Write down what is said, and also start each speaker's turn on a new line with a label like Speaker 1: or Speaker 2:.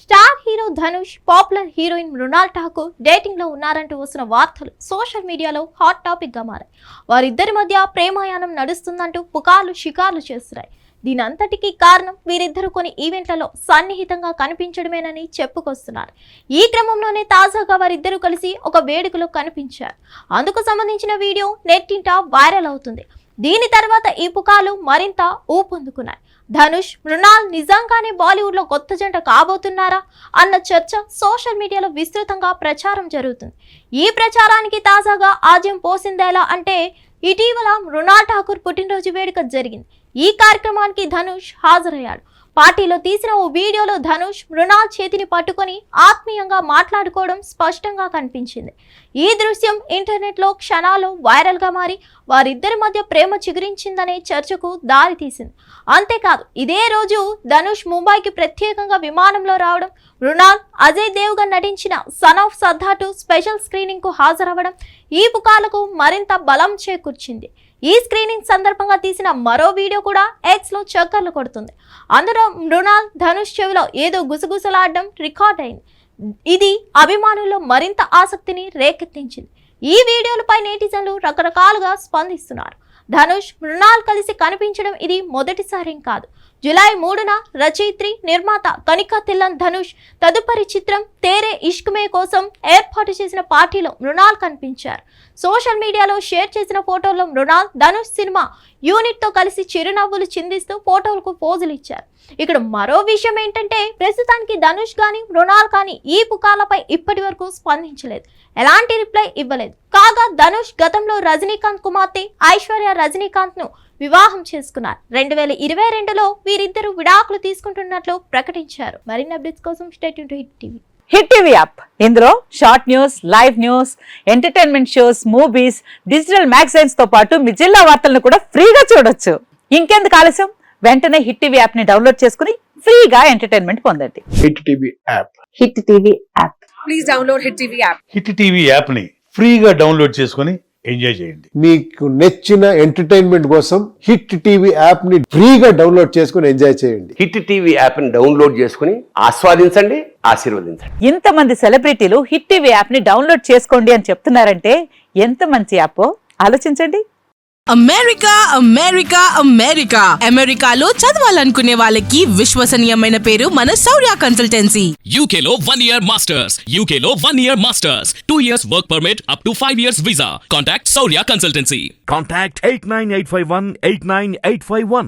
Speaker 1: Star hero Dhanush popular heroine Mrunal Thakur dating లో ఉన్నారంటూ వస్తున్న వార్తలు సోషల్ మీడియాలో హాట్ టాపిక్ గా మారాయి. వారిద్దరి మధ్య ప్రేమాయాణం నడుస్తుందంటూ పుకార్లు షికార్లు చేస్తున్నాయి. దీనంతటికీ కారణం వీరిద్దరు కొన్ని ఈవెంట్లలో సన్నిహితంగా కనిపించడమేనని చెప్పుకొస్తున్నారు. ఈ క్రమంలోనే తాజాగా వారిద్దరూ కలిసి ఒక వేడుకలో కనిపించారు. అందుకు సంబంధించిన వీడియో నెట్టింట వైరల్ అవుతుంది. దీని తర్వాత ఈ పుకార్లు మరింత ఊపందుకున్నాయి. ధనుష్ మృణాల్ నిజంగానే బాలీవుడ్ లో కొత్త జంట కాబోతున్నారా అన్న చర్చ సోషల్ మీడియాలో విస్తృతంగా ప్రచారం జరుగుతుంది. ఈ ప్రచారానికి తాజాగా ఆజ్యం పోసిందేలా అంటే ఇటీవల మృణాల్ ఠాకూర్ పుట్టినరోజు వేడుక జరిగింది. ఈ కార్యక్రమానికి ధనుష్ హాజరయ్యాడు. పార్టీలో తీసిన ఓ వీడియోలో ధనుష్ మృణాల్ చేతిని పట్టుకొని ఆత్మీయంగా మాట్లాడుకోవడం స్పష్టంగా కనిపించింది. ఈ దృశ్యం ఇంటర్నెట్ లో క్షణాలు వైరల్ గా మారి వారిద్దరి మధ్య ప్రేమ చిగురించిందనే చర్చకు దారి తీసింది. అంతేకాదు ఇదే రోజు ధనుష్ ముంబైకి ప్రత్యేకంగా విమానంలో రావడం, మృణాల్ అజయ్ దేవ్గన్ నటించిన son of Sardar 2 special screening కు హాజరవ్వడం ఈ పుకార్లకు మరింత బలం చేకూర్చింది. ఈ స్క్రీనింగ్ సందర్భంగా తీసిన మరో వీడియో కూడా ఎక్స్ లో చక్కర్లు కొడుతుంది. అందులో మృణాల్ ధనుష్ చెవిలో ఏదో గుసగుసలాడడం రికార్డ్ అయింది. ఇది అభిమానుల్లో మరింత ఆసక్తిని రేకెత్తించింది. ఈ వీడియోలపై నెటిజన్లు రకరకాలుగా స్పందిస్తున్నారు. ధనుష్ మృణాల్ కలిసి కనిపించడం ఇది మొదటిసారేం కాదు. జూలై 3న రచయిత్రి నిర్మాత కనికా తిల్లన్ ధనుష్ తదుపరి చిత్రం తేరే ఇష్క్ మే కోసం ఏర్పాటు చేసిన పార్టీలో మృణాల్ కనిపించారు. సోషల్ మీడియాలో షేర్ చేసిన ఫోటోల్లో మృణాల్ ధనుష్ సినిమా యూనిట్ తో కలిసి చిరునవ్వులు చిందిస్తూ ఫోటోలకు పోజులు ఇచ్చారు. ఇక్కడ మరో విషయం ఏంటంటే ప్రస్తుతానికి ధనుష్ కానీ మృణాల్ కానీ ఈ పుకార్లపై ఇప్పటి వరకు స్పందించలేదు, ఎలాంటి రిప్లై ఇవ్వలేదు. కాగా ధనుష్ గతంలో రజనీకాంత్ కుమార్తె ఐశ్వర్య రజనీకాంత్ ను వివాహం చేసుకున్నారు. 2022లో వీరిద్దరూ విడాకులు తీసుకుంటున్నట్లు ప్రకటించారు. మరిన్ని అప్డేట్స్ కోసం stay tune to Hit TV.
Speaker 2: Hit TV app ఇందులో short news, live news, entertainment shows, movies, digital magazines తో పాటు మీ జిల్లా వార్తలను కూడా ఫ్రీగా చూడొచ్చు. ఇంకెందుకు ఆలస్యం, వెంటనే హిట్ టీవీ యాప్ ని డౌన్లోడ్ చేసుకుని ఫ్రీగా ఎంటర్టైన్మెంట్ పొందండి.
Speaker 3: Hit TV app.
Speaker 2: Hit TV app.
Speaker 4: Please download hit TV app.
Speaker 5: Hit TV app ని ఫ్రీగా డౌన్లోడ్ చేసుకుని ఎంజాయ్ చేయండి.
Speaker 3: మీకు నచ్చిన ఎంటర్టైన్మెంట్ కోసం హిట్ టీవీ యాప్ ని ఫ్రీగా డౌన్లోడ్ చేసుకుని ఎంజాయ్ చేయండి.
Speaker 6: హిట్ టీవీ యాప్ ని డౌన్లోడ్ చేసుకుని ఆస్వాదించండి, ఆశీర్వదించండి.
Speaker 2: ఇంతమంది సెలబ్రిటీలు హిట్ టీవీ యాప్ ని డౌన్లోడ్ చేసుకోండి అని చెప్తున్నారంటే ఎంత మంచి యాప్ ఆలోచించండి.
Speaker 4: అమెరికా అమెరికా అమెరికా అమెరికాలో చదవాలనుకునే వాళ్ళకి విశ్వసనీయమైన పేరు మన శౌర్య కన్సల్టెన్సీ.
Speaker 7: UK లో 1 year masters, UK లో 1 year masters, 2 years work permit up to 5 years visa. Contact Saurya Consultancy.
Speaker 8: Contact 89851 89851.